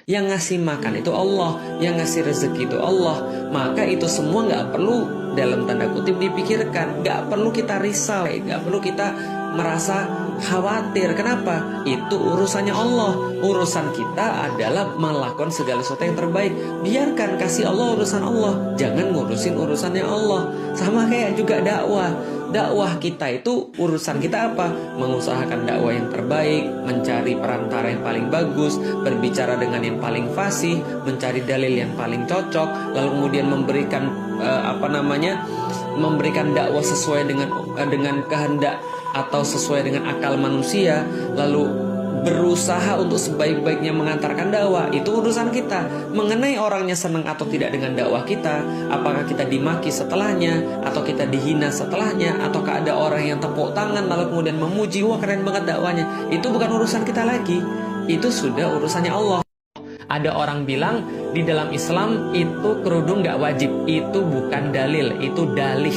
Yang ngasih makan itu Allah, yang ngasih rezeki itu Allah. Maka itu semua nggak perlu dalam tanda kutip dipikirkan, nggak perlu kita risau, nggak perlu kita merasa khawatir. Kenapa? Itu urusannya Allah. Urusan kita adalah melakukan segala sesuatu yang terbaik. Biarkan, kasih Allah urusan Allah, jangan ngurusin urusannya Allah. Sama kayak juga dakwah. Dakwah kita itu urusan kita apa? Mengusahakan dakwah yang terbaik, mencari perantara yang paling bagus, berbicara dengan yang paling fasih, mencari dalil yang paling cocok, lalu kemudian memberikan memberikan dakwah sesuai dengan kehendak atau sesuai dengan akal manusia, lalu berusaha untuk sebaik-baiknya mengantarkan dakwah. Itu urusan kita. Mengenai orangnya senang atau tidak dengan dakwah kita, apakah kita dimaki setelahnya, atau kita dihina setelahnya, ataukah ada orang yang tepuk tangan lalu kemudian memuji, wah keren banget dakwanya, itu bukan urusan kita lagi. Itu sudah urusannya Allah. Ada orang bilang di dalam Islam itu kerudung gak wajib. Itu bukan dalil, itu dalih.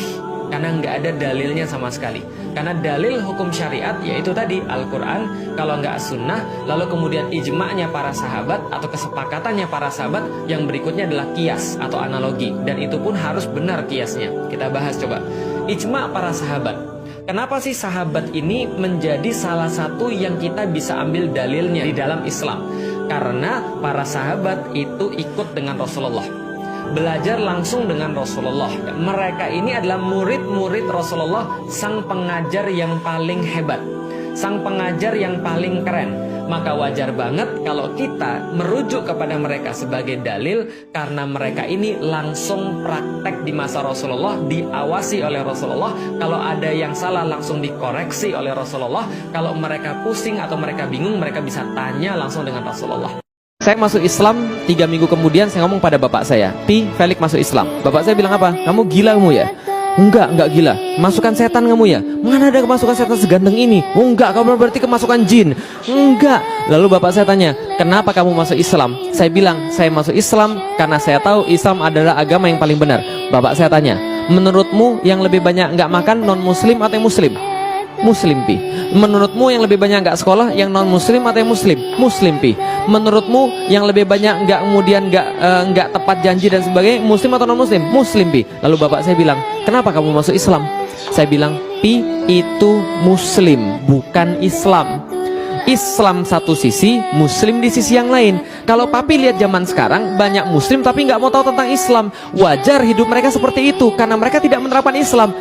Karena nggak ada dalilnya sama sekali. Karena dalil hukum syariat yaitu tadi Al-Quran, kalau nggak sunnah, lalu kemudian ijma'nya para sahabat atau kesepakatannya para sahabat. Yang berikutnya adalah kias atau analogi, dan itu pun harus benar kiasnya. Kita bahas coba ijma' para sahabat. Kenapa sih sahabat ini menjadi salah satu yang kita bisa ambil dalilnya di dalam Islam? Karena para sahabat itu ikut dengan Rasulullah, belajar langsung dengan Rasulullah. Mereka ini adalah murid-murid Rasulullah, sang pengajar yang paling hebat, sang pengajar yang paling keren. Maka wajar banget kalau kita merujuk kepada mereka sebagai dalil, karena mereka ini langsung praktek di masa Rasulullah, diawasi oleh Rasulullah. Kalau ada yang salah langsung dikoreksi oleh Rasulullah. Kalau mereka pusing atau mereka bingung, mereka bisa tanya langsung dengan Rasulullah. Saya masuk Islam 3 minggu kemudian saya ngomong pada bapak saya, Pi, Felix masuk Islam. Bapak saya bilang apa? Kamu gila kamu ya? Enggak gila. Masukan setan kamu ya? Mana ada kemasukan setan seganteng ini? Oh enggak, kamu berarti kemasukan jin. Enggak. Lalu bapak saya tanya, kenapa kamu masuk Islam? Saya bilang, saya masuk Islam karena saya tahu Islam adalah agama yang paling benar. Bapak saya tanya, menurutmu yang lebih banyak enggak makan non muslim atau yang muslim? Muslim, Pi. Menurutmu yang lebih banyak nggak sekolah, yang non muslim atau yang muslim? Muslim, Pi. Menurutmu yang lebih banyak nggak tepat janji dan sebagainya, muslim atau non muslim? Muslim, Pi. Lalu bapak saya bilang, kenapa kamu masuk Islam? Saya bilang, Pi, itu muslim, bukan Islam. Islam satu sisi, muslim di sisi yang lain. Kalau papi lihat zaman sekarang banyak muslim tapi nggak mau tahu tentang Islam. Wajar hidup mereka seperti itu karena mereka tidak menerapkan Islam.